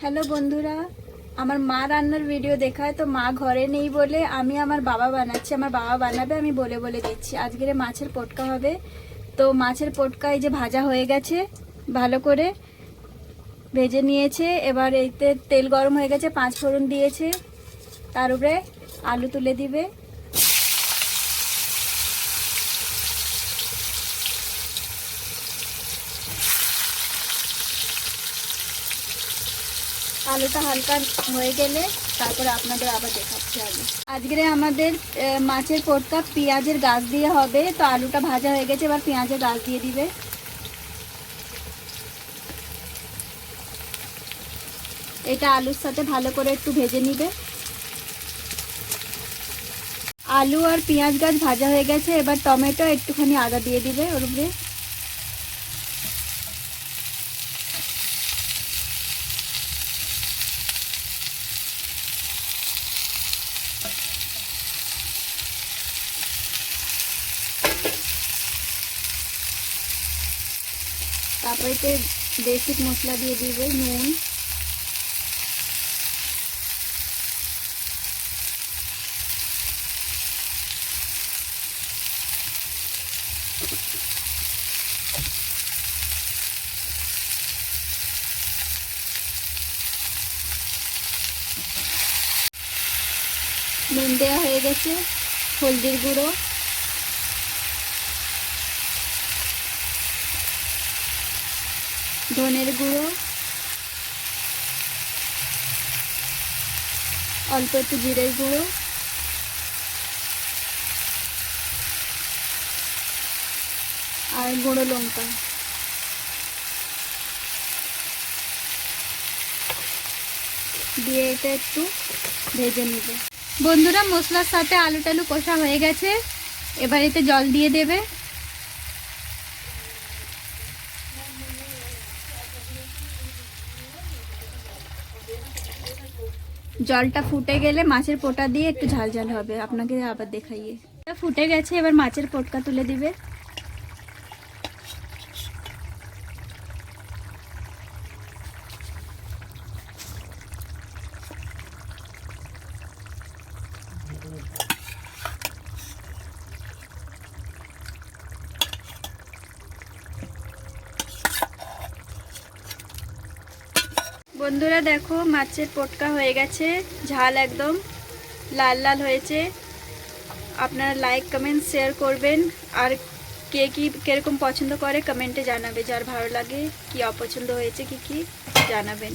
Hello বন্ধুরা, আমার মা রান্নার ভিডিও দেখায় তো মা ঘরে নেই বলে আমি আমার বাবা বানাচ্ছি। আমার বাবা বানাবে, আমি বলে বলে দিচ্ছি। আজকের মাছের পটকা হবে। তো মাছের পটকা এই যে ভাজা হয়ে গেছে, ভালো করে ভেজে নিয়েছে। এবার এইতে তেল গরম হয়ে গেছে, 5 ফোড়ন দিয়েছে, তার উপরে আলু তুলে দিবে। আলুটা হালকা হয়ে গেলে তারপরে আপনাদের আবার দেখাচ্ছি আলু। আজকে আমাদের মাছের পটকা পেঁয়াজের গাছ দিয়ে হবে। তো আলুটা ভাজা হয়ে গেছে, এবার পেঁয়াজের গাছ দিয়ে দিবে। এটা আলুর সাথে ভালো করে একটু ভেজে নিবে। আলু আর পেঁয়াজ গাছ ভাজা হয়ে গেছে, এবার টমেটো একটুখানি আদা দিয়ে দিবে ওর উপরে। তারপরে বেসিক মশলা দিয়ে দিবে, নুন, নুন দেওয়া হয়ে গেছে, হলদির গুঁড়ো, ধনের গুঁড়ো, অল্প একটু জিরের গুঁড়ো, আর গুঁড়ো লঙ্কা দিয়ে এটা একটু ভেজে নেবে। বন্ধুরা, মশলার সাথে আলু টালু কষা হয়ে গেছে, এবার এতে জল দিয়ে দেবে। জলটা ফুটে গেলে মাছের পোটা দিয়ে একটু ঝাল ঝাল হবে, আপনাকে আবার দেখাইয়ে। ফুটে গেছে, এবার মাছের পোটকা তুলে দিবে। বন্ধুরা দেখো, মাছের পটকা হয়ে গেছে, ঝাল একদম লাল লাল হয়েছে। আপনারা লাইক কমেন্ট শেয়ার করবেন, আর কে কিরকম পছন্দ করে কমেন্টে জানাবে। যার ভালো লাগে, কি অপছন্দ হয়েছে কি জানাবেন।